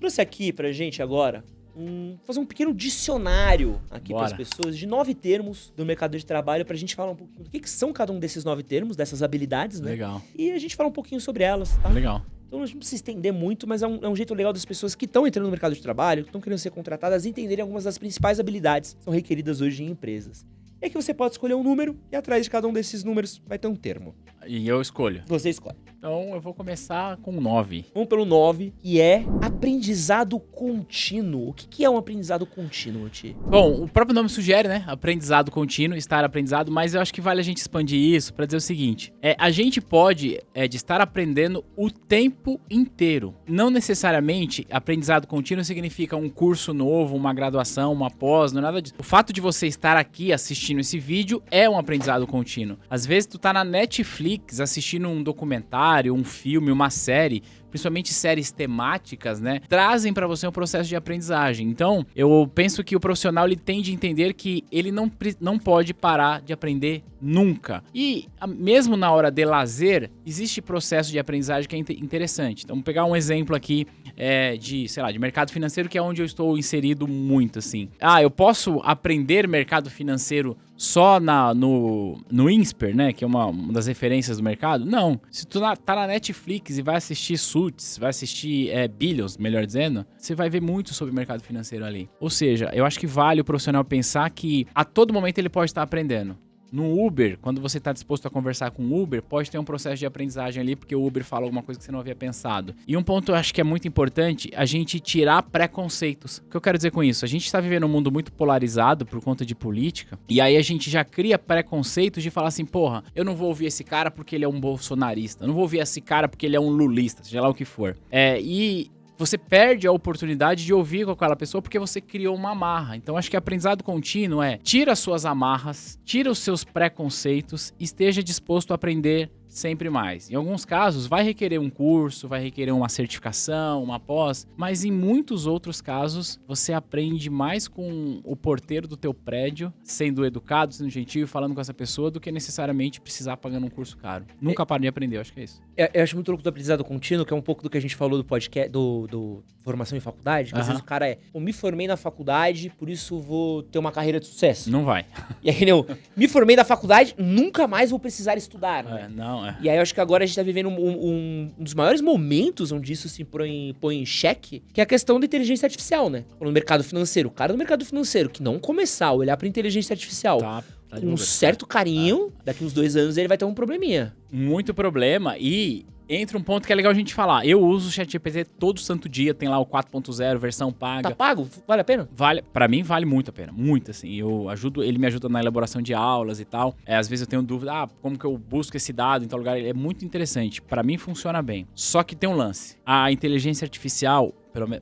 trouxe aqui pra gente agora fazer um pequeno dicionário aqui para as pessoas de 9 termos do mercado de trabalho pra gente falar um pouquinho do que são cada um desses 9 termos, dessas habilidades, né? Legal. E a gente fala um pouquinho sobre elas, tá? Legal. Então a gente não precisa estender muito, mas é um jeito legal das pessoas que estão entrando no mercado de trabalho, que estão querendo ser contratadas, entenderem algumas das principais habilidades que são requeridas hoje em empresas. É que você pode escolher um número e atrás de cada um desses números vai ter um termo. E eu escolho. Você escolhe. Então eu vou começar com 9. Vamos pelo 9, que é aprendizado contínuo. O que é um aprendizado contínuo, Ti? Bom, o próprio nome sugere, né? Aprendizado contínuo, estar aprendizado, mas eu acho que vale a gente expandir isso para dizer o seguinte. A gente pode de estar aprendendo o tempo inteiro. Não necessariamente aprendizado contínuo significa um curso novo, uma graduação, uma pós, não é nada disso. O fato de você estar aqui assistindo esse vídeo é um aprendizado contínuo. Às vezes tu tá na Netflix assistindo um documentário, um filme, uma série, principalmente séries temáticas, né, trazem para você um processo de aprendizagem. Então, eu penso que o profissional ele tem de entender que ele não pode parar de aprender nunca. E mesmo na hora de lazer, existe processo de aprendizagem que é interessante. Então, vamos pegar um exemplo aqui de mercado financeiro, que é onde eu estou inserido muito, assim. Eu posso aprender mercado financeiro só no Insper, né, que é uma das referências do mercado? Não. Se tu tá na Netflix e vai assistir Suits, vai assistir Billions, melhor dizendo, você vai ver muito sobre o mercado financeiro ali. Ou seja, eu acho que vale o profissional pensar que a todo momento ele pode estar aprendendo. No Uber, quando você está disposto a conversar com o Uber, pode ter um processo de aprendizagem ali, porque o Uber fala alguma coisa que você não havia pensado. E um ponto eu acho que é muito importante, a gente tirar preconceitos. O que eu quero dizer com isso? A gente está vivendo um mundo muito polarizado por conta de política, e aí a gente já cria preconceitos de falar assim, porra, eu não vou ouvir esse cara porque ele é um bolsonarista, eu não vou ouvir esse cara porque ele é um lulista, seja lá o que for. E você perde a oportunidade de ouvir com aquela pessoa porque você criou uma amarra. Então, acho que aprendizado contínuo tira as suas amarras, tira os seus preconceitos e esteja disposto a aprender sempre mais. Em alguns casos, vai requerer um curso, vai requerer uma certificação, uma pós, mas em muitos outros casos, você aprende mais com o porteiro do teu prédio, sendo educado, sendo gentil, falando com essa pessoa, do que necessariamente precisar pagando um curso caro. Nunca para de aprender, eu acho que é isso. Eu acho muito louco do aprendizado contínuo, que é um pouco do que a gente falou do podcast, do formação em faculdade, que às vezes o cara me formei na faculdade, por isso vou ter uma carreira de sucesso. Não vai. E aí, me formei na faculdade, nunca mais vou precisar estudar, né? E aí eu acho que agora a gente tá vivendo um dos maiores momentos onde isso se põe em xeque, que é a questão da inteligência artificial, né? No mercado financeiro. O cara do mercado financeiro que não começar a olhar pra inteligência artificial com um certo carinho, daqui uns 2 anos ele vai ter um probleminha. Muito problema e entra um ponto que é legal a gente falar. Eu uso o ChatGPT todo santo dia, tem lá o 4.0, versão paga. Tá pago? Vale a pena? Pra mim vale muito a pena, muito assim. Ele me ajuda na elaboração de aulas e tal. Às vezes eu tenho dúvida, como que eu busco esse dado em tal lugar? É muito interessante. Pra mim funciona bem. Só que tem um lance. A inteligência artificial,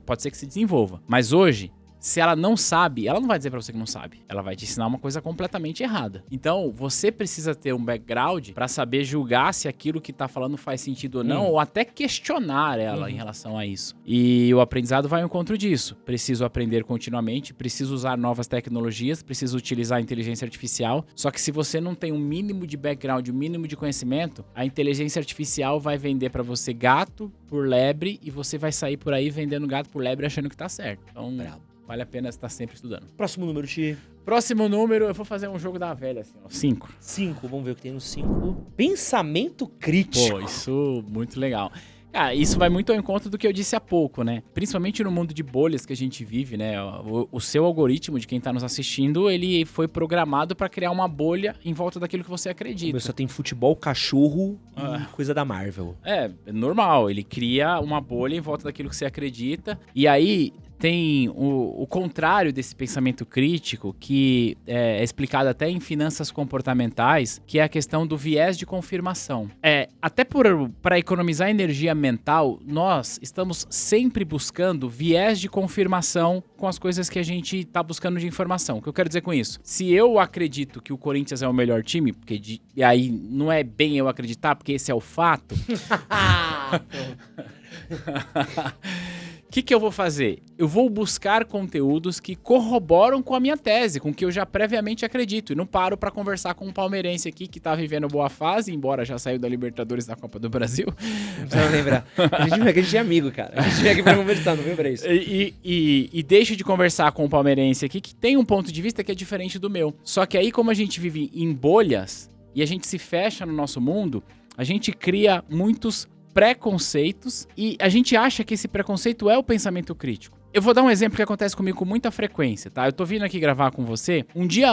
pode ser que se desenvolva, mas hoje, se ela não sabe, ela não vai dizer pra você que não sabe. Ela vai te ensinar uma coisa completamente errada. Então, você precisa ter um background pra saber julgar se aquilo que tá falando faz sentido ou não, ou até questionar ela em relação a isso. E o aprendizado vai ao encontro disso. Preciso aprender continuamente, preciso usar novas tecnologias, preciso utilizar a inteligência artificial. Só que se você não tem um mínimo de background, um mínimo de conhecimento, a inteligência artificial vai vender pra você gato por lebre e você vai sair por aí vendendo gato por lebre achando que tá certo. Então, vale a pena estar sempre estudando. Próximo número, Ti. Próximo número, eu vou fazer um jogo da velha, assim, ó. 5. 5, vamos ver o que tem no 5. Pensamento crítico. Pô, isso muito legal. Cara, isso vai muito ao encontro do que eu disse há pouco, né? Principalmente no mundo de bolhas que a gente vive, né? O seu algoritmo de quem tá nos assistindo, ele foi programado pra criar uma bolha em volta daquilo que você acredita. Só tem futebol, cachorro e coisa da Marvel. É normal. Ele cria uma bolha em volta daquilo que você acredita. E aí tem o contrário desse pensamento crítico, que é explicado até em finanças comportamentais, que é a questão do viés de confirmação. Até para economizar energia mental, nós estamos sempre buscando viés de confirmação com as coisas que a gente está buscando de informação. O que eu quero dizer com isso? Se eu acredito que o Corinthians é o melhor time, e aí não é bem eu acreditar, porque esse é o fato... que eu vou fazer? Eu vou buscar conteúdos que corroboram com a minha tese, com o que eu já previamente acredito. E não paro pra conversar com um palmeirense aqui que tá vivendo boa fase, embora já saiu da Libertadores da Copa do Brasil. Não precisa lembrar. A gente é amigo, cara. A gente vem aqui pra conversar, não vem pra isso. E deixo de conversar com um palmeirense aqui que tem um ponto de vista que é diferente do meu. Só que aí, como a gente vive em bolhas e a gente se fecha no nosso mundo, a gente cria muitos preconceitos e a gente acha que esse preconceito é o pensamento crítico. Eu vou dar um exemplo que acontece comigo com muita frequência, tá? Eu tô vindo aqui gravar com você um dia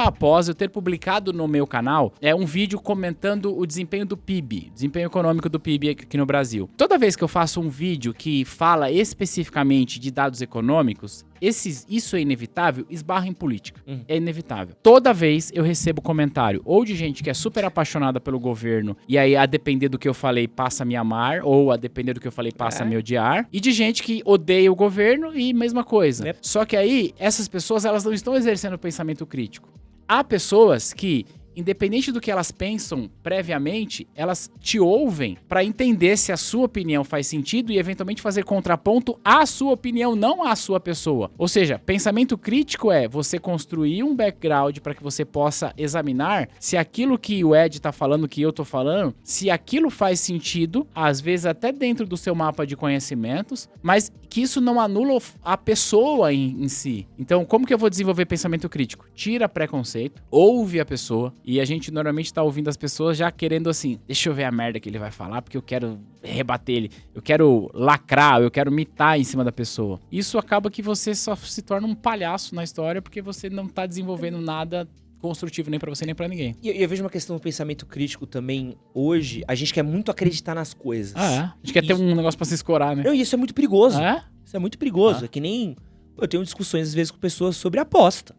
após eu ter publicado no meu canal um vídeo comentando o desempenho do PIB, desempenho econômico do PIB aqui no Brasil. Toda vez que eu faço um vídeo que fala especificamente de dados econômicos, isso é inevitável, esbarra em política. É inevitável. Toda vez eu recebo comentário ou de gente que é super apaixonada pelo governo e aí a depender do que eu falei passa a me amar, ou a depender do que eu falei passa a me odiar, e de gente que odeia o governo e mesma coisa. Só que aí, essas pessoas, elas não estão exercendo o pensamento crítico. Há pessoas que, independente do que elas pensam previamente, elas te ouvem para entender se a sua opinião faz sentido e eventualmente fazer contraponto à sua opinião, não à sua pessoa. Ou seja, pensamento crítico é você construir um background para que você possa examinar se aquilo que o Ed tá falando, que eu tô falando, se aquilo faz sentido, às vezes até dentro do seu mapa de conhecimentos, mas que isso não anula a pessoa em si. Então, como que eu vou desenvolver pensamento crítico? Tira preconceito, ouve a pessoa. E a gente normalmente tá ouvindo as pessoas já querendo assim, deixa eu ver a merda que ele vai falar, porque eu quero rebater ele, eu quero lacrar, eu quero mitar em cima da pessoa. Isso acaba que você só se torna um palhaço na história, porque você não tá desenvolvendo nada construtivo nem pra você nem pra ninguém. E eu vejo uma questão do pensamento crítico também. Hoje, a gente quer muito acreditar nas coisas. A gente quer ter um negócio pra se escorar, né? Não, e isso é muito perigoso. Isso é muito perigoso. Ah. É que nem... Eu tenho discussões às vezes com pessoas sobre aposta.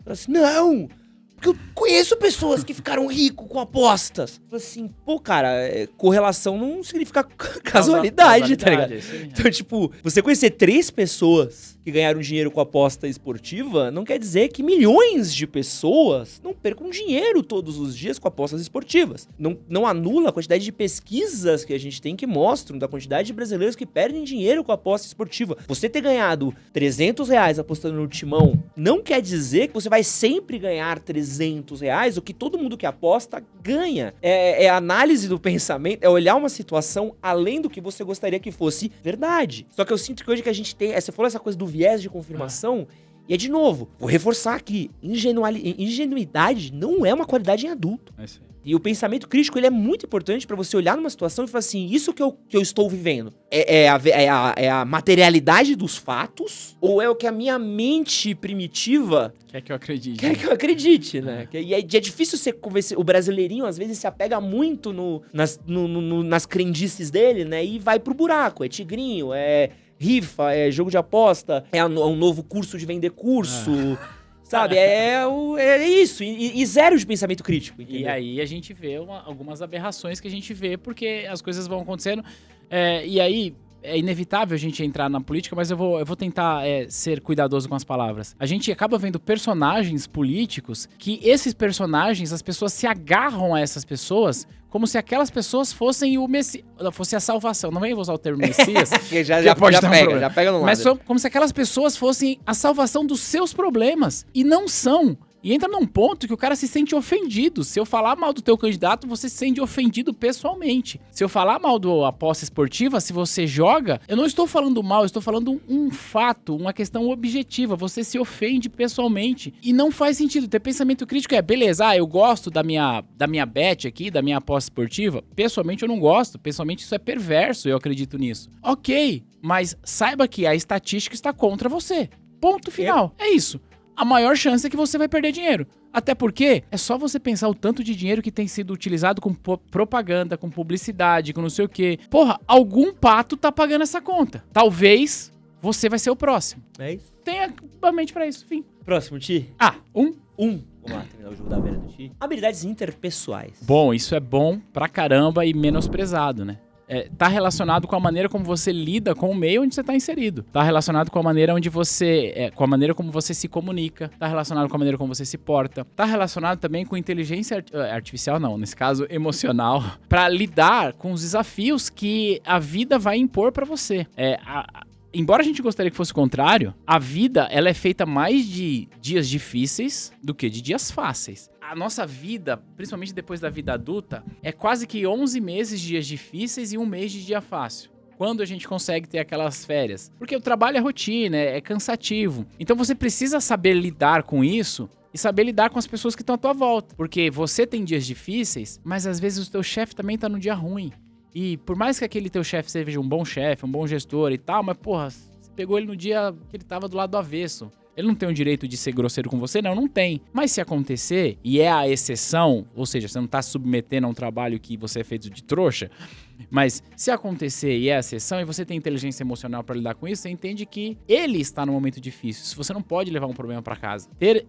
Assim, não... Porque eu conheço pessoas que ficaram ricos com apostas. Assim, pô, cara, correlação não significa casualidade, tá ligado? Então, tipo, você conhecer 3 pessoas que ganharam dinheiro com aposta esportiva, não quer dizer que milhões de pessoas não percam dinheiro todos os dias com apostas esportivas. Não anula a quantidade de pesquisas que a gente tem que mostram da quantidade de brasileiros que perdem dinheiro com aposta esportiva. Você ter ganhado R$300 apostando no Timão não quer dizer que você vai sempre ganhar R$300, o que todo mundo que aposta ganha. É análise do pensamento, é olhar uma situação além do que você gostaria que fosse verdade. Só que eu sinto que hoje que a gente tem, você falou essa coisa do viés de confirmação, e de novo, vou reforçar aqui, ingenuidade não é uma qualidade em adulto. É isso aí. E o pensamento crítico, ele é muito importante pra você olhar numa situação e falar assim, isso que eu estou vivendo é a materialidade dos fatos, ou é o que a minha mente primitiva quer que eu acredite. Quer que eu acredite, né? E é difícil você convencer. O brasileirinho, às vezes, se apega muito nas crendices dele, né? E vai pro buraco. É tigrinho, é rifa, é jogo de aposta, é um novo curso de vender curso. Sabe? É isso. E zero de pensamento crítico. Entendeu? E aí a gente vê algumas aberrações que a gente vê porque as coisas vão acontecendo. E aí é inevitável a gente entrar na política, mas eu vou tentar ser cuidadoso com as palavras. A gente acaba vendo personagens políticos que esses personagens, as pessoas se agarram a essas pessoas como se aquelas pessoas fossem o Messias, fosse a salvação. Não vem usar o termo Messias. já pega no lado. Mas como se aquelas pessoas fossem a salvação dos seus problemas. E não são. E entra num ponto que o cara se sente ofendido. Se eu falar mal do teu candidato, você se sente ofendido pessoalmente. Se eu falar mal da aposta esportiva, se você joga, eu não estou falando mal, eu estou falando um fato, uma questão objetiva. Você se ofende pessoalmente. E não faz sentido. Ter pensamento crítico beleza, eu gosto da minha bet aqui, da minha aposta esportiva. Pessoalmente eu não gosto. Pessoalmente isso é perverso, eu acredito nisso. Ok, mas saiba que a estatística está contra você. Ponto final. É isso. A maior chance é que você vai perder dinheiro. Até porque é só você pensar o tanto de dinheiro que tem sido utilizado com propaganda, com publicidade, com não sei o quê. Porra, algum pato tá pagando essa conta. Talvez você vai ser o próximo. É isso. Tenha a mente pra isso, fim. Próximo, Ti. Vamos lá, terminar o jogo da velha do Ti. Habilidades interpessoais. Bom, isso é bom pra caramba e menosprezado, né? Tá relacionado com a maneira como você lida com o meio onde você tá inserido. Tá relacionado com a maneira onde você... com a maneira como você se comunica. Tá relacionado com a maneira como você se porta. Tá relacionado também com inteligência artificial, não. Nesse caso, emocional. Pra lidar com os desafios que a vida vai impor pra você. embora a gente gostaria que fosse o contrário, a vida, ela é feita mais de dias difíceis do que de dias fáceis. A nossa vida, principalmente depois da vida adulta, é quase que 11 meses de dias difíceis e 1 mês de dia fácil. Quando a gente consegue ter aquelas férias. Porque o trabalho é rotina, é cansativo. Então você precisa saber lidar com isso e saber lidar com as pessoas que estão à tua volta. Porque você tem dias difíceis, mas às vezes o teu chefe também tá no dia ruim. E por mais que aquele teu chefe seja um bom chefe, um bom gestor e tal, mas porra, você pegou ele no dia que ele tava do lado do avesso. Ele não tem o direito de ser grosseiro com você? Não tem. Mas se acontecer, e é a exceção, ou seja, você não tá submetendo a um trabalho que você é feito de trouxa, mas se acontecer e é a exceção, e você tem inteligência emocional para lidar com isso, você entende que ele está num momento difícil. Se você não pode levar um problema para casa. Ter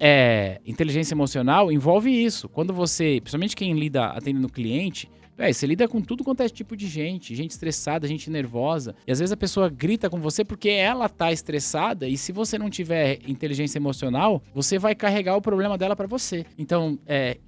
inteligência emocional envolve isso. Quando você, principalmente quem lida atendendo cliente, você lida com tudo quanto é tipo de gente estressada, gente nervosa. E às vezes a pessoa grita com você porque ela tá estressada e se você não tiver inteligência emocional, você vai carregar o problema dela pra você. Então,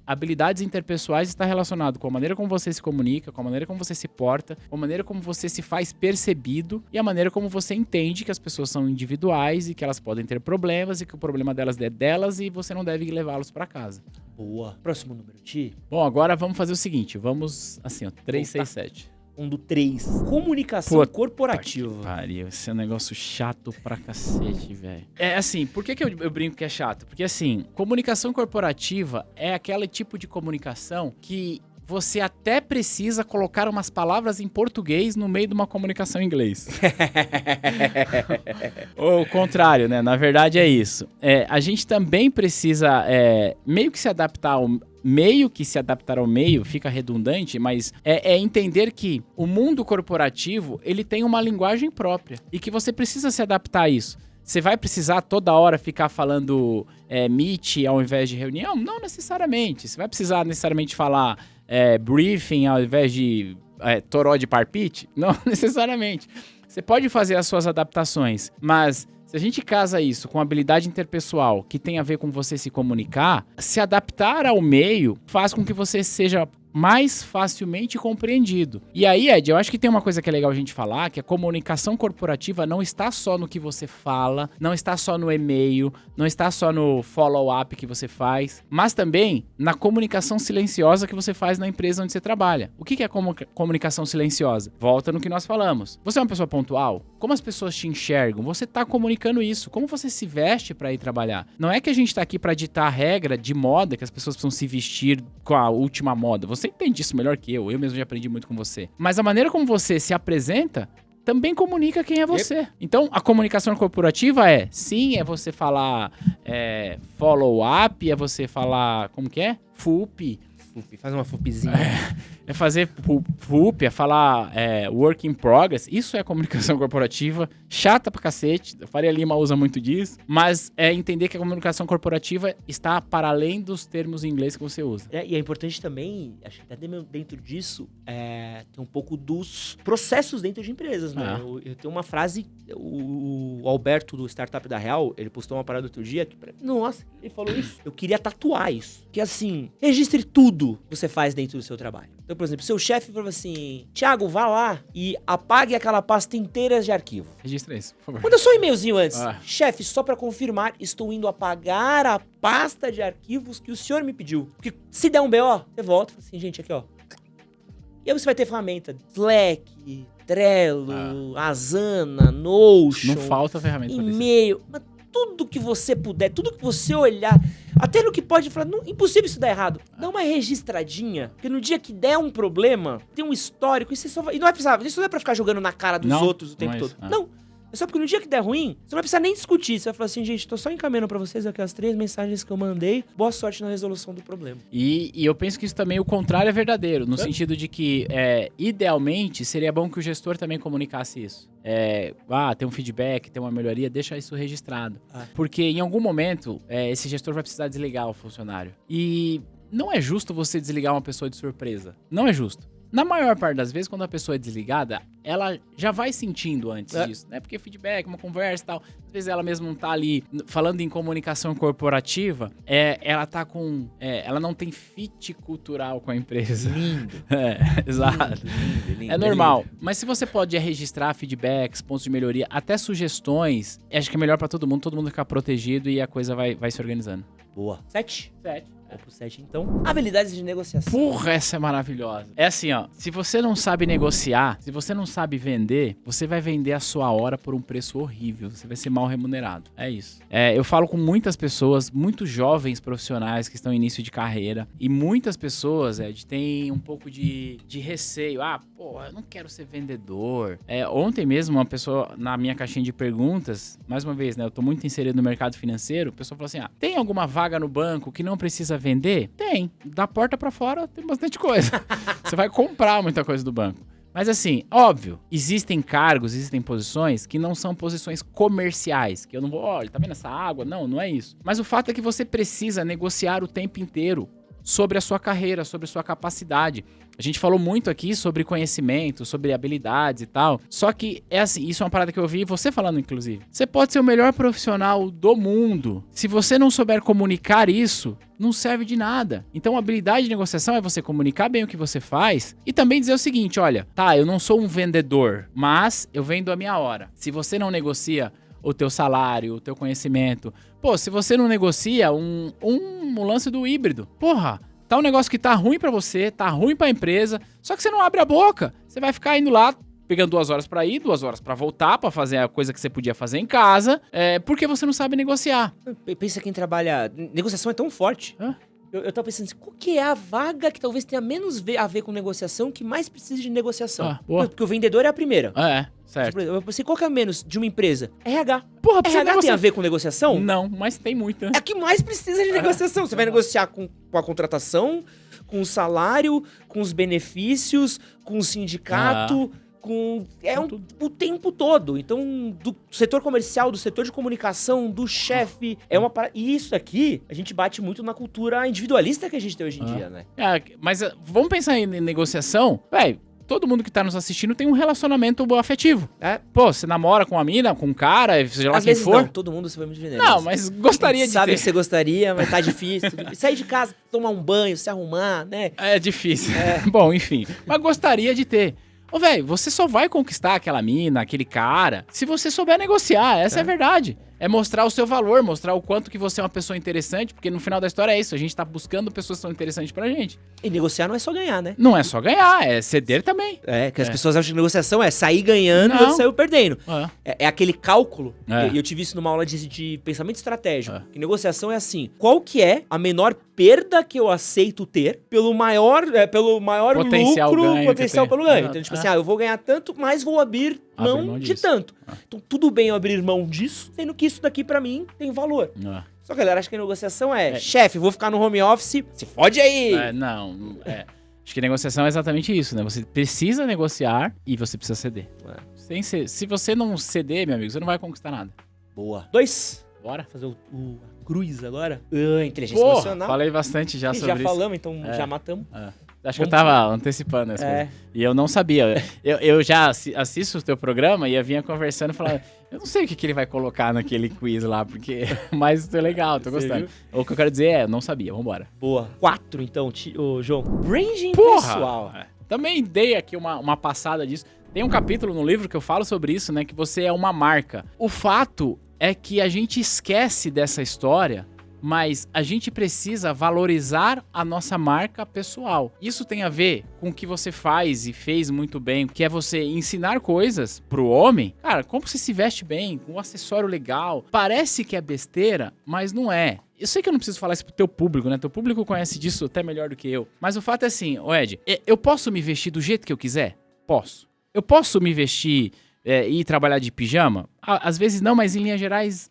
habilidades interpessoais está relacionado com a maneira como você se comunica, com a maneira como você se porta, com a maneira como você se faz percebido e a maneira como você entende que as pessoas são individuais e que elas podem ter problemas e que o problema delas é delas e você não deve levá-los pra casa. Boa. Próximo número, Ti. Bom, agora vamos fazer o seguinte, vamos assim, ó, 3, 6, 7. Do 3. Comunicação corporativa. Que pariu, esse é um negócio chato pra cacete, velho. É assim, por que eu brinco que é chato? Porque assim, comunicação corporativa é aquele tipo de comunicação que você até precisa colocar umas palavras em português no meio de uma comunicação em inglês. Ou o contrário, né? Na verdade é isso. A gente também precisa meio que se adaptar ao meio, fica redundante, mas é entender que o mundo corporativo, ele tem uma linguagem própria e que você precisa se adaptar a isso. Você vai precisar toda hora ficar falando meet ao invés de reunião? Não necessariamente. Você vai precisar necessariamente falar briefing ao invés de toró de parpite? Não necessariamente. Você pode fazer as suas adaptações, mas se a gente casa isso com habilidade interpessoal que tem a ver com você se comunicar, se adaptar ao meio faz com que você seja mais facilmente compreendido. E aí, Ed, eu acho que tem uma coisa que é legal a gente falar, que a comunicação corporativa não está só no que você fala, não está só no e-mail, não está só no follow-up que você faz, mas também na comunicação silenciosa que você faz na empresa onde você trabalha. O que é comunicação silenciosa? Volta no que nós falamos. Você é uma pessoa pontual? Como as pessoas te enxergam? Você está comunicando isso. Como você se veste para ir trabalhar? Não é que a gente está aqui para ditar a regra de moda, que as pessoas precisam se vestir com a última moda. Você entende isso melhor que eu mesmo já aprendi muito com você. Mas a maneira como você se apresenta também comunica quem é você. Então, a comunicação corporativa é você falar follow-up, é você falar, como que é? FUP. Faz uma FUPzinha. É fazer FUP, é falar work in progress. Isso é comunicação corporativa, chata pra cacete. Faria Lima usa muito disso. Mas é entender que a comunicação corporativa está para além dos termos em inglês que você usa. E é importante também, acho que até dentro disso, tem um pouco dos processos dentro de empresas, né? Eu tenho uma frase, o Alberto do Startup da Real, ele postou uma parada outro dia, que, nossa, ele falou isso. Eu queria tatuar isso. Que assim, registre tudo que você faz dentro do seu trabalho. Então, por exemplo, seu chefe falou assim, Thiago, vá lá e apague aquela pasta inteira de arquivo. Registra isso, por favor. Manda só um e-mailzinho antes. Chefe, só pra confirmar, estou indo apagar a pasta de arquivos que o senhor me pediu. Porque se der um BO, você volta e fala assim, gente, aqui ó. E aí você vai ter ferramenta Slack, Trello, Asana, Notion. Não falta ferramenta. E-mail. Mas tudo que você puder, tudo que você olhar, até no que pode falar, não, impossível isso dar errado. Dá uma registradinha, porque no dia que der um problema, tem um histórico, e você só vai, e não vai precisar, isso não é pra ficar jogando na cara dos outros o tempo todo. Não. É só porque no dia que der ruim, você não vai precisar nem discutir. Você vai falar assim, gente, tô só encaminhando pra vocês aquelas 3 mensagens que eu mandei. Boa sorte na resolução do problema. E eu penso que isso também, o contrário é verdadeiro. No sentido de que, idealmente, seria bom que o gestor também comunicasse isso. Tem um feedback, tem uma melhoria, deixa isso registrado. Porque em algum momento, esse gestor vai precisar desligar o funcionário. E não é justo você desligar uma pessoa de surpresa. Não é justo. Na maior parte das vezes, quando a pessoa é desligada, ela já vai sentindo antes disso, né? Porque feedback, uma conversa e tal. Às vezes ela mesmo não tá ali falando em comunicação corporativa, ela tá com... ela não tem fit cultural com a empresa. Lindo. Exato. Lindo, é normal. Mas se você pode registrar feedbacks, pontos de melhoria, até sugestões, acho que é melhor pra todo mundo ficar protegido e a coisa vai se organizando. Boa. 7? 7. Vou pro 7, então. Habilidades de negociação. Porra, essa é maravilhosa. É assim, ó. Se você não sabe negociar, se você não sabe vender, você vai vender a sua hora por um preço horrível. Você vai ser mal remunerado. É isso. Eu falo com muitas pessoas, muitos jovens profissionais que estão em início de carreira. E muitas pessoas, têm um pouco de receio. Eu não quero ser vendedor. Ontem mesmo, uma pessoa na minha caixinha de perguntas, mais uma vez, né? Eu tô muito inserido no mercado financeiro. A pessoa falou assim, tem alguma vaga no banco que não precisa vender? Tem. Da porta pra fora tem bastante coisa. Você vai comprar muita coisa do banco. Mas assim, óbvio, existem cargos, existem posições que não são posições comerciais. Que eu não vou, olha, tá vendo essa água? Não é isso. Mas o fato é que você precisa negociar o tempo inteiro sobre a sua carreira, sobre a sua capacidade. A gente falou muito aqui sobre conhecimento, sobre habilidades e tal. Só que é assim, isso é uma parada que eu ouvi você falando, inclusive. Você pode ser o melhor profissional do mundo. Se você não souber comunicar isso, não serve de nada. Então, a habilidade de negociação é você comunicar bem o que você faz e também dizer o seguinte, olha, eu não sou um vendedor, mas eu vendo a minha hora. Se você não negocia o teu salário, o teu conhecimento, se você não negocia um lance do híbrido, tá um negócio que tá ruim pra você, tá ruim pra empresa, só que você não abre a boca. Você vai ficar indo lá, pegando 2 horas pra ir, 2 horas pra voltar, pra fazer a coisa que você podia fazer em casa, porque você não sabe negociar. Pensa quem trabalha... Negociação é tão forte. Eu tava pensando assim, qual que é a vaga que talvez tenha menos a ver com negociação, que mais precisa de negociação? Porque o vendedor é a primeira. Certo. Eu pensei, qual que é menos de uma empresa? RH. RH tem a ver com negociação? Não, mas tem muito. É que mais precisa de negociação. Você vai negociar com a contratação, com o salário, com os benefícios, com o sindicato... o tempo todo. Então, do setor comercial, do setor de comunicação, do chefe, E isso aqui, a gente bate muito na cultura individualista que a gente tem hoje em dia, né? Mas vamos pensar em negociação? Todo mundo que tá nos assistindo tem um relacionamento afetivo. Você namora com uma mina, com um cara, seja lá quem for. Não, todo mundo se vai muito vender. Não, mas gostaria de ter. Sabe que você gostaria, mas tá difícil. Sair de casa, tomar um banho, se arrumar, né? É difícil. Bom, enfim. Mas gostaria de ter. Você só vai conquistar aquela mina, aquele cara, se você souber negociar. Essa é a verdade. É mostrar o seu valor, mostrar o quanto que você é uma pessoa interessante, porque no final da história é isso, a gente tá buscando pessoas que são interessantes pra gente. E negociar não é só ganhar, né? Não é só ganhar, é ceder também. Que as pessoas acham que negociação é sair ganhando e sair perdendo. É aquele cálculo, e eu tive isso numa aula de pensamento estratégico, que negociação é assim, qual que é a menor perda que eu aceito ter pelo maior potencial lucro, ganho potencial pelo ganho. Então, tipo assim, eu vou ganhar tanto, mas vou abrir mão de tanto. Então, tudo bem eu abrir mão disso, sendo que isso daqui pra mim tem valor. Só que a galera acha que a negociação chefe, vou ficar no home office, se fode aí! Acho que negociação é exatamente isso, né? Você precisa negociar e você precisa ceder. Se você não ceder, meu amigo, você não vai conquistar nada. Boa. 2. Bora. Fazer o cruz agora. Inteligência emocional. Falei bastante já sobre isso. Já falamos, então já matamos. Acho que eu tava antecipando as coisas. E eu não sabia. Eu já assisto o teu programa e eu vinha conversando e falando, eu não sei o que ele vai colocar naquele quiz lá, porque... Mas é legal, tô gostando. O que eu quero dizer eu não sabia, vambora. Boa. 4, então, João. Branding pessoal. Também dei aqui uma passada disso. Tem um capítulo no livro que eu falo sobre isso, né? Que você é uma marca. O fato é que a gente esquece dessa história... Mas a gente precisa valorizar a nossa marca pessoal. Isso tem a ver com o que você faz e fez muito bem, que é você ensinar coisas pro homem. Cara, como você se veste bem, com um acessório legal. Parece que é besteira, mas não é. Eu sei que eu não preciso falar isso pro teu público, né? Teu público conhece disso até melhor do que eu. Mas o fato é assim, Ed, eu posso me vestir do jeito que eu quiser? Posso. Eu posso me vestir e ir trabalhar de pijama? Às vezes não, mas em linhas gerais...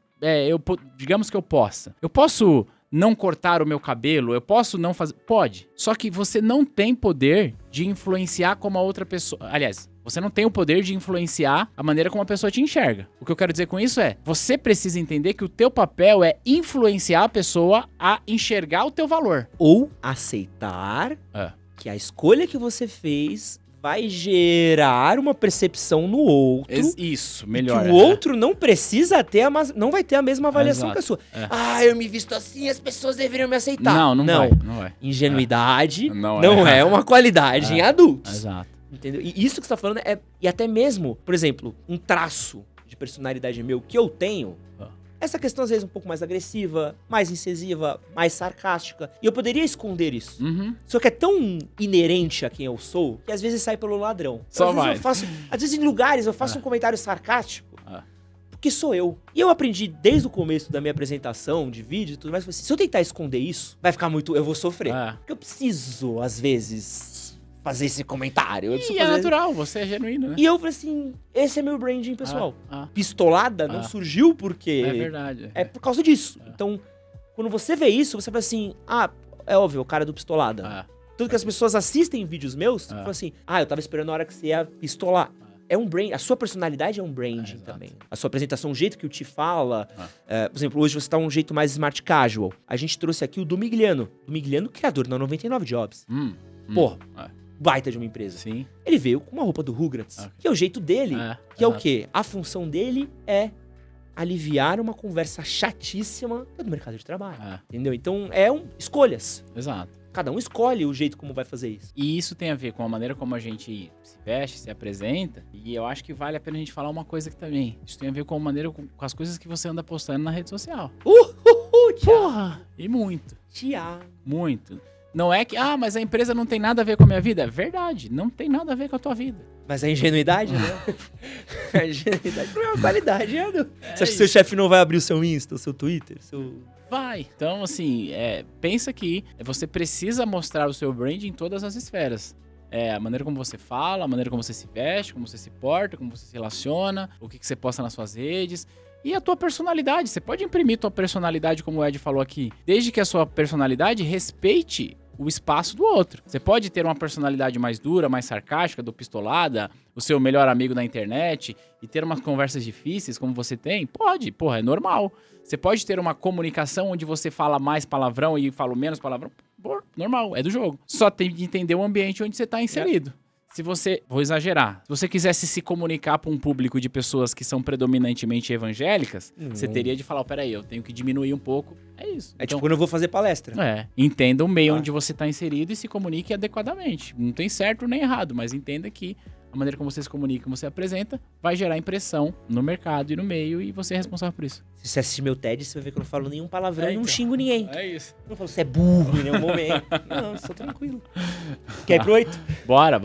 digamos que eu possa. Eu posso não cortar o meu cabelo, eu posso não fazer... Pode. Só que você não tem poder de influenciar como a outra pessoa... Aliás, você não tem o poder de influenciar a maneira como a pessoa te enxerga. O que eu quero dizer com isso é, você precisa entender que o teu papel é influenciar a pessoa a enxergar o teu valor. Ou aceitar que a escolha que você fez vai gerar uma percepção no outro. Isso, melhor. Que o outro não precisa ter, não vai ter a mesma avaliação que a sua. Eu me visto assim, as pessoas deveriam me aceitar. Não vai. Ingenuidade não é uma qualidade em adultos. Exato. Entendeu? E isso que você tá falando e até mesmo, por exemplo, um traço de personalidade meu que eu tenho, essa questão às vezes um pouco mais agressiva, mais incisiva, mais sarcástica. E eu poderia esconder isso. Só que é tão inerente a quem eu sou, que às vezes sai pelo ladrão. Às vezes em lugares eu faço um comentário sarcástico, porque sou eu. E eu aprendi desde o começo da minha apresentação, de vídeo e tudo mais, se eu tentar esconder isso, vai ficar muito... Eu vou sofrer. Porque eu preciso, às vezes... fazer esse comentário. É natural, você é genuíno, né? E eu falei assim, esse é meu branding, pessoal. Pistolada não surgiu porque... É verdade. É por causa disso. Então, quando você vê isso, você fala assim, é óbvio, o cara do pistolada. Tudo que as pessoas assistem vídeos meus, falam assim, eu tava esperando a hora que você ia pistolar. É um brand, a sua personalidade é um branding também. A sua apresentação, o jeito que o Ti fala. Por exemplo, hoje você tá um jeito mais smart casual. A gente trouxe aqui o Domigliano. Domigliano, criador da 99 Jobs. Porra. Baita de uma empresa. Sim. Ele veio com uma roupa do Rugrats, que é o jeito dele, que é o quê? A função dele é aliviar uma conversa chatíssima do mercado de trabalho. Entendeu? Então, escolhas. Exato. Cada um escolhe o jeito como vai fazer isso. E isso tem a ver com a maneira como a gente se veste, se apresenta. E eu acho que vale a pena a gente falar uma coisa aqui também. Isso tem a ver com a maneira, com as coisas que você anda postando na rede social. Porra! E muito. Tiago. Muito. Não é que, mas a empresa não tem nada a ver com a minha vida. É verdade, não tem nada a ver com a tua vida. Mas a ingenuidade, né? A ingenuidade não é uma qualidade, né? Você acha que seu chefe não vai abrir o seu Insta, o seu Twitter, Vai. Então, assim, pensa que você precisa mostrar o seu brand em todas as esferas. A maneira como você fala, a maneira como você se veste, como você se porta, como você se relaciona, o que você posta nas suas redes. E a tua personalidade. Você pode imprimir tua personalidade, como o Ed falou aqui, desde que a sua personalidade respeite o espaço do outro. Você pode ter uma personalidade mais dura, mais sarcástica, do pistolada, o seu melhor amigo na internet e ter umas conversas difíceis como você tem? Pode, porra, é normal. Você pode ter uma comunicação onde você fala mais palavrão e fala menos palavrão? Porra, normal, é do jogo. Só tem que entender o ambiente onde você está inserido. Se você, vou exagerar, se você quisesse se comunicar para um público de pessoas que são predominantemente evangélicas, você teria de falar, peraí, eu tenho que diminuir um pouco. É isso. É então, tipo quando eu vou fazer palestra. Entenda o meio onde você está inserido e se comunique adequadamente. Não tem certo nem errado, mas entenda que a maneira como você se comunica, como você apresenta, vai gerar impressão no mercado e no meio e você é responsável por isso. Se você assistir meu TED, você vai ver que eu não falo nenhum palavrão e não xingo ninguém. É isso. Eu não falo, você é burro em nenhum momento. Não, eu sou tranquilo. Quer ir pro 8? Bora.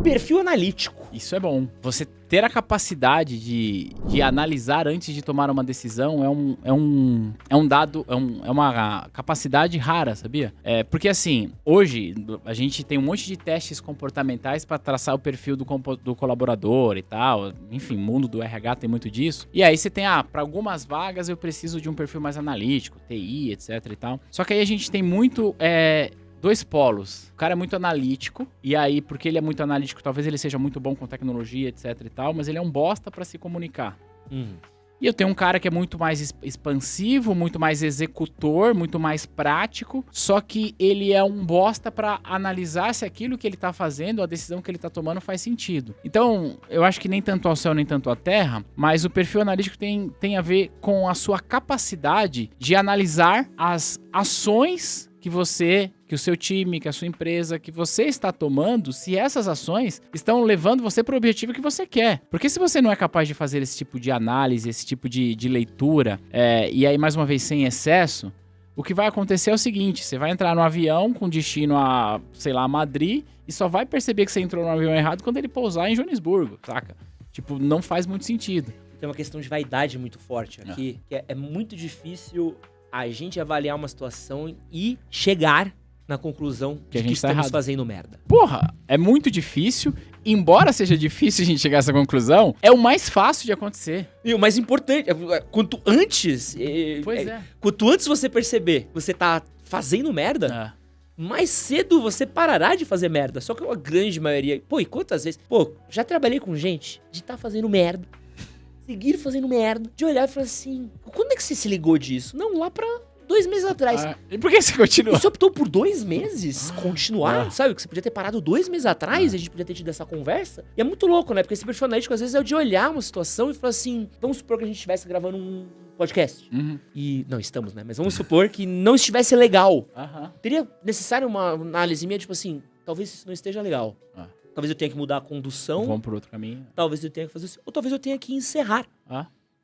Perfil analítico. Isso é bom. Você ter a capacidade de analisar antes de tomar uma decisão é uma capacidade rara, sabia? Porque assim, hoje a gente tem um monte de testes comportamentais para traçar o perfil do colaborador e tal. Enfim, o mundo do RH tem muito disso. E aí você tem, para algumas vagas eu preciso de um perfil mais analítico, TI, etc e tal. Só que aí a gente tem muito... dois polos. O cara é muito analítico, e aí, porque ele é muito analítico, talvez ele seja muito bom com tecnologia, etc e tal, mas ele é um bosta pra se comunicar. E eu tenho um cara que é muito mais expansivo, muito mais executor, muito mais prático, só que ele é um bosta pra analisar se aquilo que ele tá fazendo, a decisão que ele tá tomando faz sentido. Então, eu acho que nem tanto ao céu, nem tanto à terra, mas o perfil analítico tem a ver com a sua capacidade de analisar as ações que o seu time, que a sua empresa, que você está tomando, se essas ações estão levando você para o objetivo que você quer. Porque se você não é capaz de fazer esse tipo de análise, esse tipo de leitura, e aí mais uma vez sem excesso, o que vai acontecer é o seguinte, você vai entrar no avião com destino a, sei lá, Madrid, e só vai perceber que você entrou no avião errado quando ele pousar em Joanesburgo, saca? Tipo, não faz muito sentido. Tem uma questão de vaidade muito forte aqui, que é muito difícil a gente avaliar uma situação e chegar na conclusão de que estamos fazendo merda. Porra, é muito difícil. Embora seja difícil a gente chegar a essa conclusão, é o mais fácil de acontecer. E o mais importante, quanto antes... Quanto antes você perceber que você tá fazendo merda, mais cedo você parará de fazer merda. Só que a grande maioria... e quantas vezes... já trabalhei com gente de tá fazendo merda. Seguir fazendo merda. De olhar e falar assim... Quando é que você se ligou disso? Não, lá pra 2 meses atrás. E por que você continua? Você optou por 2 meses continuar, sabe? Que você podia ter parado 2 meses atrás, a gente podia ter tido essa conversa. E é muito louco, né? Porque esse perfil analítico, às vezes, é o de olhar uma situação e falar assim, vamos supor que a gente estivesse gravando um podcast. E, não estamos, né? Mas vamos supor que não estivesse legal. Teria necessário uma análise minha, tipo assim, talvez isso não esteja legal. Talvez eu tenha que mudar a condução. Vamos por outro caminho. Talvez eu tenha que fazer isso. Ou talvez eu tenha que encerrar.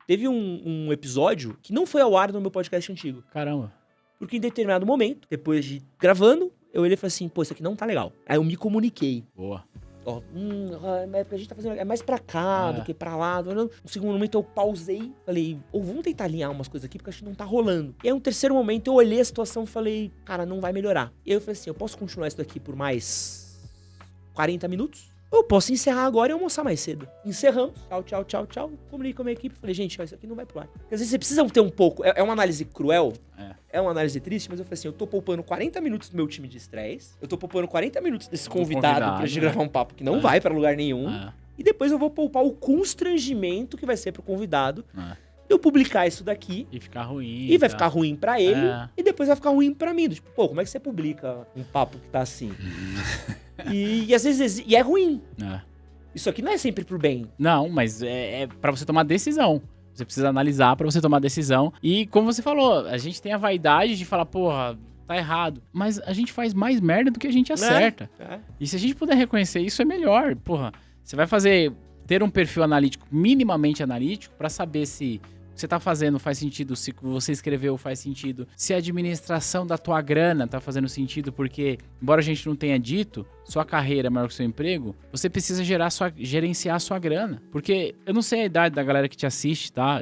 Teve um episódio que não foi ao ar no meu podcast antigo. Caramba. Porque em determinado momento, depois de gravando, eu olhei e falei assim, pô, isso aqui não tá legal. Aí eu me comuniquei. Boa. Ó, a gente tá fazendo... É mais pra cá do que pra lá. No segundo momento eu pausei, falei, vamos tentar alinhar umas coisas aqui, porque acho que não tá rolando. E aí, um terceiro momento, eu olhei a situação e falei, cara, não vai melhorar. E aí eu falei assim, eu posso continuar isso daqui por mais 40 minutos? Eu posso encerrar agora e almoçar mais cedo. Encerramos. Tchau. Comuniquei com a minha equipe. Falei, gente, isso aqui não vai pro ar. Porque às vezes você precisa ter um pouco... É uma análise cruel. É uma análise triste, mas eu falei assim, eu tô poupando 40 minutos do meu time de estresse. Eu tô poupando 40 minutos desse convidado pra gente gravar um papo que não vai pra lugar nenhum. E depois eu vou poupar o constrangimento que vai ser pro convidado. Eu publicar isso daqui. E ficar ruim. E vai ficar ruim pra ele. E depois vai ficar ruim pra mim. Tipo, pô, como é que você publica um papo que tá assim? E às vezes... E é ruim. Isso aqui não é sempre pro bem. Não, mas é pra você tomar decisão. Você precisa analisar pra você tomar decisão. E como você falou, a gente tem a vaidade de falar, porra, tá errado. Mas a gente faz mais merda do que a gente acerta. E se a gente puder reconhecer isso, é melhor. Porra, você vai ter um perfil analítico, minimamente analítico, pra saber se o que você tá fazendo faz sentido, se você escreveu faz sentido, se a administração da tua grana tá fazendo sentido, porque, embora a gente não tenha dito, sua carreira é maior que o seu emprego, você precisa gerenciar a sua grana. Porque eu não sei a idade da galera que te assiste, tá?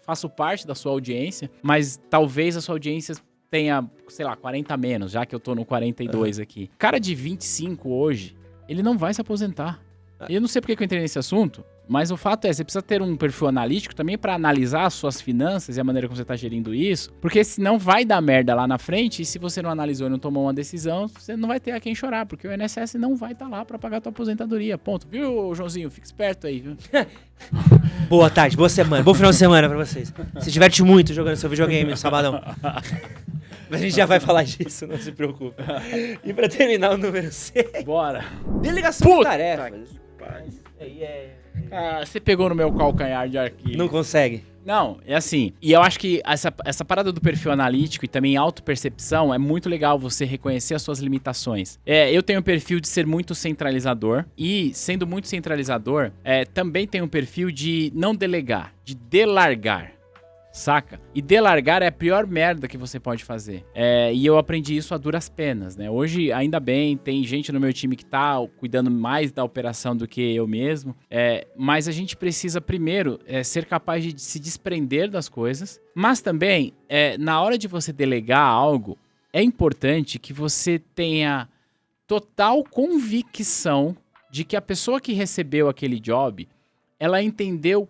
Faço parte da sua audiência, mas talvez a sua audiência tenha, sei lá, 40 menos, já que eu tô no 42 aqui. Cara de 25 hoje, ele não vai se aposentar. E eu não sei porque que eu entrei nesse assunto, mas o fato é, você precisa ter um perfil analítico também para analisar as suas finanças e a maneira como você está gerindo isso, porque senão vai dar merda lá na frente e se você não analisou e não tomou uma decisão, você não vai ter a quem chorar, porque o INSS não vai estar lá para pagar a tua aposentadoria, ponto. Viu, Joãozinho? Fica esperto aí, viu? Boa tarde, boa semana, bom final de semana para vocês. Se diverte muito jogando seu videogame no sabadão. Mas a gente já vai falar disso, não se preocupe. E pra terminar o número 6... Bora! Delegação de tarefas. Você pegou no meu calcanhar de Aquiles. Não consegue. Não, é assim. E eu acho que essa parada do perfil analítico e também autopercepção é muito legal você reconhecer as suas limitações. Eu tenho um perfil de ser muito centralizador e, sendo muito centralizador, também tenho um perfil de não delegar, de delargar. Saca? E delargar é a pior merda que você pode fazer. E eu aprendi isso a duras penas, né? Hoje, ainda bem, tem gente no meu time que tá cuidando mais da operação do que eu mesmo. Mas a gente precisa, primeiro, ser capaz de se desprender das coisas. Mas também, na hora de você delegar algo, é importante que você tenha total convicção de que a pessoa que recebeu aquele job, ela entendeu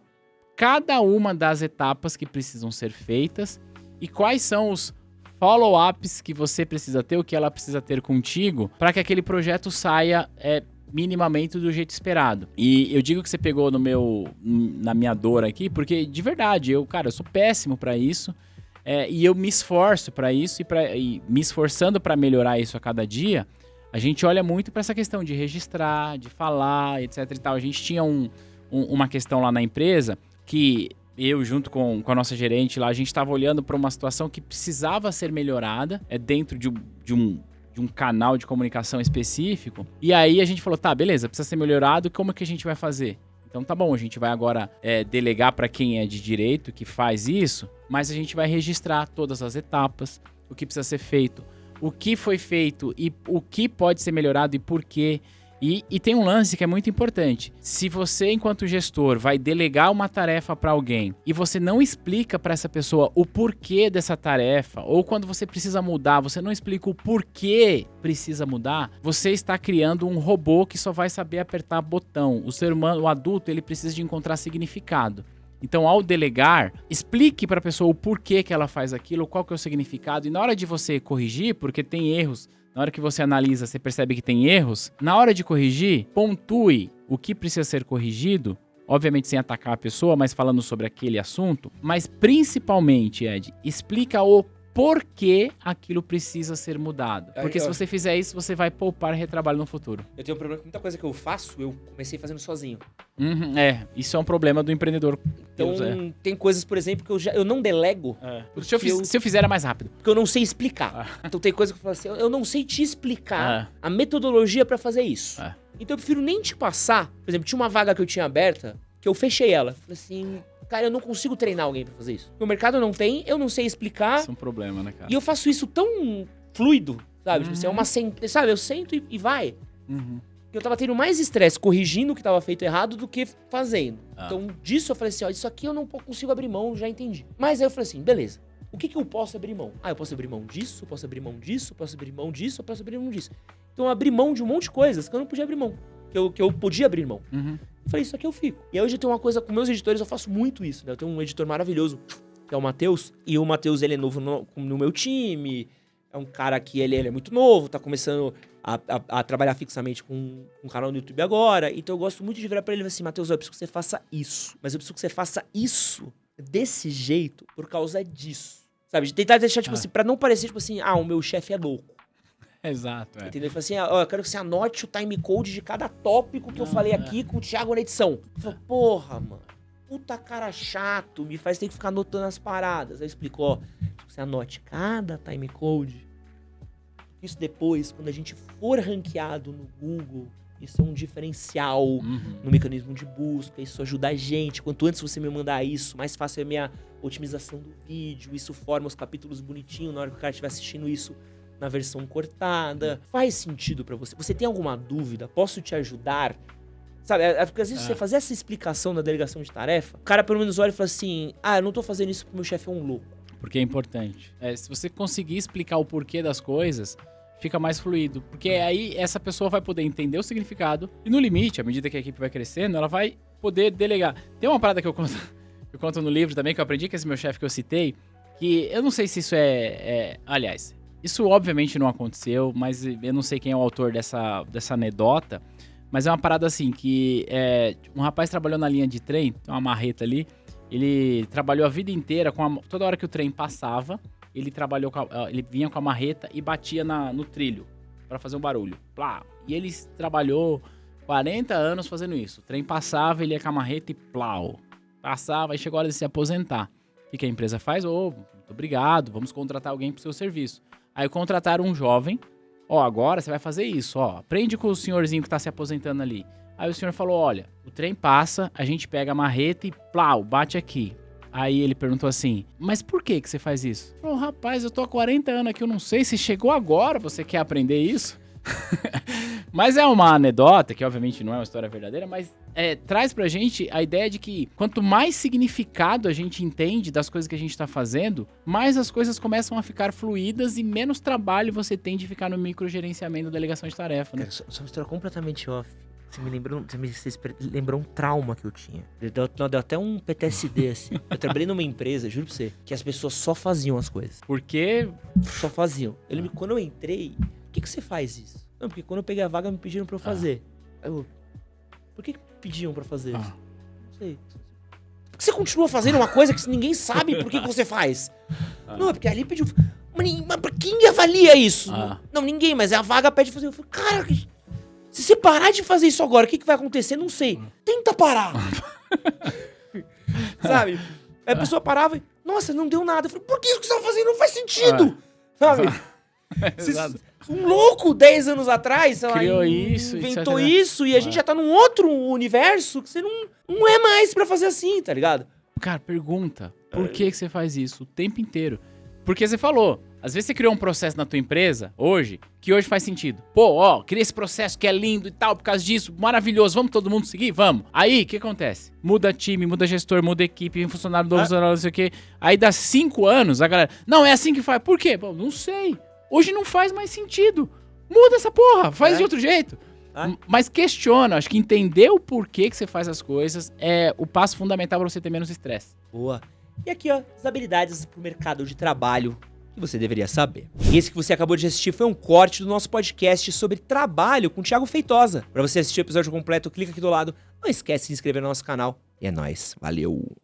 cada uma das etapas que precisam ser feitas e quais são os follow-ups que você precisa ter, o que ela precisa ter contigo, para que aquele projeto saia minimamente do jeito esperado. E eu digo que você pegou na minha dor aqui, porque de verdade, eu sou péssimo para isso, e eu me esforço para isso, e me esforçando para melhorar isso a cada dia, a gente olha muito para essa questão de registrar, de falar, etc e tal. A gente tinha uma questão lá na empresa que eu, junto com a nossa gerente lá, a gente estava olhando para uma situação que precisava ser melhorada dentro de um canal de comunicação específico. E aí a gente falou, tá, beleza, precisa ser melhorado, como é que a gente vai fazer? Então tá bom, a gente vai agora delegar para quem é de direito, que faz isso, mas a gente vai registrar todas as etapas, o que precisa ser feito, o que foi feito e o que pode ser melhorado e por quê. E tem um lance que é muito importante. Se você, enquanto gestor, vai delegar uma tarefa para alguém e você não explica para essa pessoa o porquê dessa tarefa, ou quando você precisa mudar, você não explica o porquê precisa mudar, você está criando um robô que só vai saber apertar botão. O ser humano, o adulto, ele precisa de encontrar significado. Então, ao delegar, explique para a pessoa o porquê que ela faz aquilo, qual que é o significado. E na hora de você corrigir, porque tem erros, na hora que você analisa, você percebe que tem erros, na hora de corrigir, pontue o que precisa ser corrigido, obviamente sem atacar a pessoa, mas falando sobre aquele assunto, mas principalmente, Ed, explica o porquê aquilo precisa ser mudado. Porque se você fizer isso, você vai poupar retrabalho no futuro. Eu tenho um problema com muita coisa que eu faço, eu comecei fazendo sozinho. Isso é um problema do empreendedor. Então, tem coisas, por exemplo, que eu não delego. Se eu fizer, é mais rápido. Porque eu não sei explicar. Então tem coisa que eu falo assim, eu não sei te explicar a metodologia pra fazer isso. Então eu prefiro nem te passar. Por exemplo, tinha uma vaga que eu tinha aberta, que eu fechei ela. Falei assim, cara, eu não consigo treinar alguém pra fazer isso. Porque o mercado não tem, eu não sei explicar. Isso é um problema, né, cara? E eu faço isso tão fluido, sabe? Tipo assim, sabe, eu sento e vai. Eu tava tendo mais estresse corrigindo o que tava feito errado do que fazendo. Então, disso eu falei assim, ó, isso aqui eu não consigo abrir mão, já entendi. Mas aí eu falei assim, beleza, o que eu posso abrir mão? Eu posso abrir mão disso, eu posso abrir mão disso, eu posso abrir mão disso, eu posso abrir mão disso. Então eu abri mão de um monte de coisas que eu não podia abrir mão. Que eu podia abrir mão. Eu falei, isso aqui eu fico. E aí hoje eu tenho uma coisa, com meus editores eu faço muito isso, né? Eu tenho um editor maravilhoso, que é o Matheus. E o Matheus, ele é novo no meu time. É um cara que ele é muito novo, tá começando a trabalhar fixamente com um canal no YouTube agora. Então eu gosto muito de virar pra ele e falar assim, Matheus, eu preciso que você faça isso. Mas eu preciso que você faça isso desse jeito por causa disso. Sabe? De tentar deixar, tipo assim, pra não parecer, tipo assim, o meu chefe é louco. Exato, Entendeu? Ele falou assim, eu quero que você anote o timecode de cada tópico que eu falei aqui com o Thiago na edição. Eu falei, porra, mano, puta cara chato, me faz ter que ficar anotando as paradas. Aí explicou, você anote cada timecode. Isso depois, quando a gente for ranqueado no Google, isso é um diferencial no mecanismo de busca, isso ajuda a gente. Quanto antes você me mandar isso, mais fácil é a minha otimização do vídeo, isso forma os capítulos bonitinhos na hora que o cara estiver assistindo isso na versão cortada. Faz sentido pra você? Você tem alguma dúvida? Posso te ajudar? Sabe, porque às vezes você fazer essa explicação na delegação de tarefa, o cara pelo menos olha e fala assim, eu não tô fazendo isso porque meu chefe é um louco. Porque é importante. Se você conseguir explicar o porquê das coisas, fica mais fluido. Porque aí essa pessoa vai poder entender o significado e no limite, à medida que a equipe vai crescendo, ela vai poder delegar. Tem uma parada que eu conto no livro também, que eu aprendi com esse meu chefe que eu citei, que eu não sei se isso aliás, isso obviamente não aconteceu, mas eu não sei quem é o autor dessa anedota, mas é uma parada assim, que um rapaz trabalhou na linha de trem, tem uma marreta ali, ele trabalhou a vida inteira, toda hora que o trem passava, ele vinha com a marreta e batia no trilho, para fazer um barulho. Plá. E ele trabalhou 40 anos fazendo isso. O trem passava, ele ia com a marreta e plau. Passava, e chegou a hora de se aposentar. O que a empresa faz? Muito obrigado, vamos contratar alguém pro seu serviço. Aí contrataram um jovem, agora você vai fazer isso, aprende com o senhorzinho que tá se aposentando ali. Aí o senhor falou, olha, o trem passa, a gente pega a marreta e plau, bate aqui. Aí ele perguntou assim, mas por que você faz isso? Falou, rapaz, eu tô há 40 anos aqui, eu não sei se chegou agora, você quer aprender isso? Mas é uma anedota, que obviamente não é uma história verdadeira, mas traz pra gente a ideia de que quanto mais significado a gente entende das coisas que a gente tá fazendo, mais as coisas começam a ficar fluídas e menos trabalho você tem de ficar no microgerenciamento da delegação de tarefa, né? Cara, só uma história completamente off. Você me lembrou um trauma que eu tinha. Deu até um PTSD, assim. Eu trabalhei numa empresa, juro pra você, que as pessoas só faziam as coisas. Por quê? Só faziam. Quando eu entrei, por que você faz isso? Não, porque quando eu peguei a vaga, me pediram pra eu fazer. Por que pediam pra fazer isso? Não sei. Por que você continua fazendo uma coisa que ninguém sabe por que você faz? Não, é porque ali pediu... Mas quem avalia isso? Não, ninguém, mas a vaga pede pra fazer. Eu falei, cara... Se você parar de fazer isso agora, o que vai acontecer? Não sei. Tenta parar. Sabe? Aí a pessoa parava e... Nossa, não deu nada. Eu falei, por que isso que você tá fazendo? Não faz sentido. Sabe? Um louco 10 anos atrás... Criou isso. Inventou isso e a gente já tá num outro universo que você não é mais pra fazer assim, tá ligado? Cara, pergunta. Por que você faz isso o tempo inteiro? Porque você falou... Às vezes você criou um processo na tua empresa, que hoje faz sentido. Criei esse processo que é lindo e tal, por causa disso, maravilhoso, vamos todo mundo seguir? Vamos. Aí, o que acontece? Muda time, muda gestor, muda equipe, vem funcionário novo, não sei o quê. Aí dá 5 anos, a galera, não, é assim que faz. Por quê? Não sei. Hoje não faz mais sentido. Muda essa porra, faz de outro jeito. Mas questiona, acho que entender o porquê que você faz as coisas é o passo fundamental pra você ter menos estresse. Boa. E aqui, as habilidades pro mercado de trabalho que você deveria saber. E esse que você acabou de assistir foi um corte do nosso podcast sobre trabalho com o Thiago Feitosa. Para você assistir o episódio completo, clica aqui do lado. Não esquece de se inscrever no nosso canal. E é nóis. Valeu!